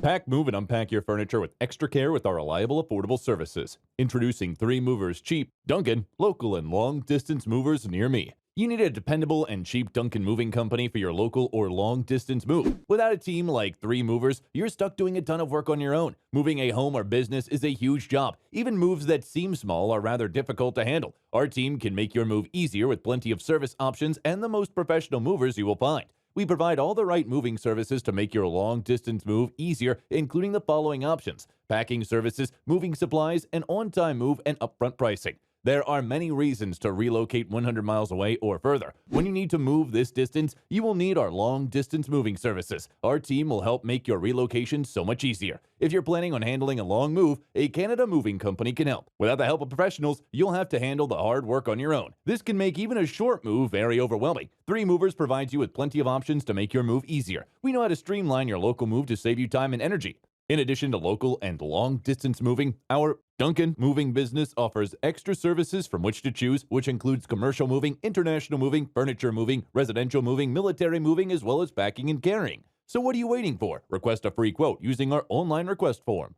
Pack, move, and unpack your furniture with extra care with our reliable, affordable services. Introducing 3 Movers Cheap, Duncan, local and long-distance movers near me. You need a dependable and cheap Duncan moving company for your local or long-distance move. Without a team like 3 Movers, you're stuck doing a ton of work on your own. Moving a home or business is a huge job. Even moves that seem small are rather difficult to handle. Our team can make your move easier with plenty of service options and the most professional movers you will find. We provide all the right moving services to make your long-distance move easier, including the following options: packing services, moving supplies, an on-time move, and upfront pricing. There are many reasons to relocate 100 miles away or further. When you need to move this distance, you will need our long-distance moving services. Our team will help make your relocation so much easier. If you're planning on handling a long move, a Canada moving company can help. Without the help of professionals, you'll have to handle the hard work on your own. This can make even a short move very overwhelming. 3 Movers provides you with plenty of options to make your move easier. We know how to streamline your local move to save you time and energy. In addition to local and long-distance moving, our Duncan moving business offers extra services from which to choose, which includes commercial moving, international moving, furniture moving, residential moving, military moving, as well as packing and carrying. So what are you waiting for? Request a free quote using our online request form.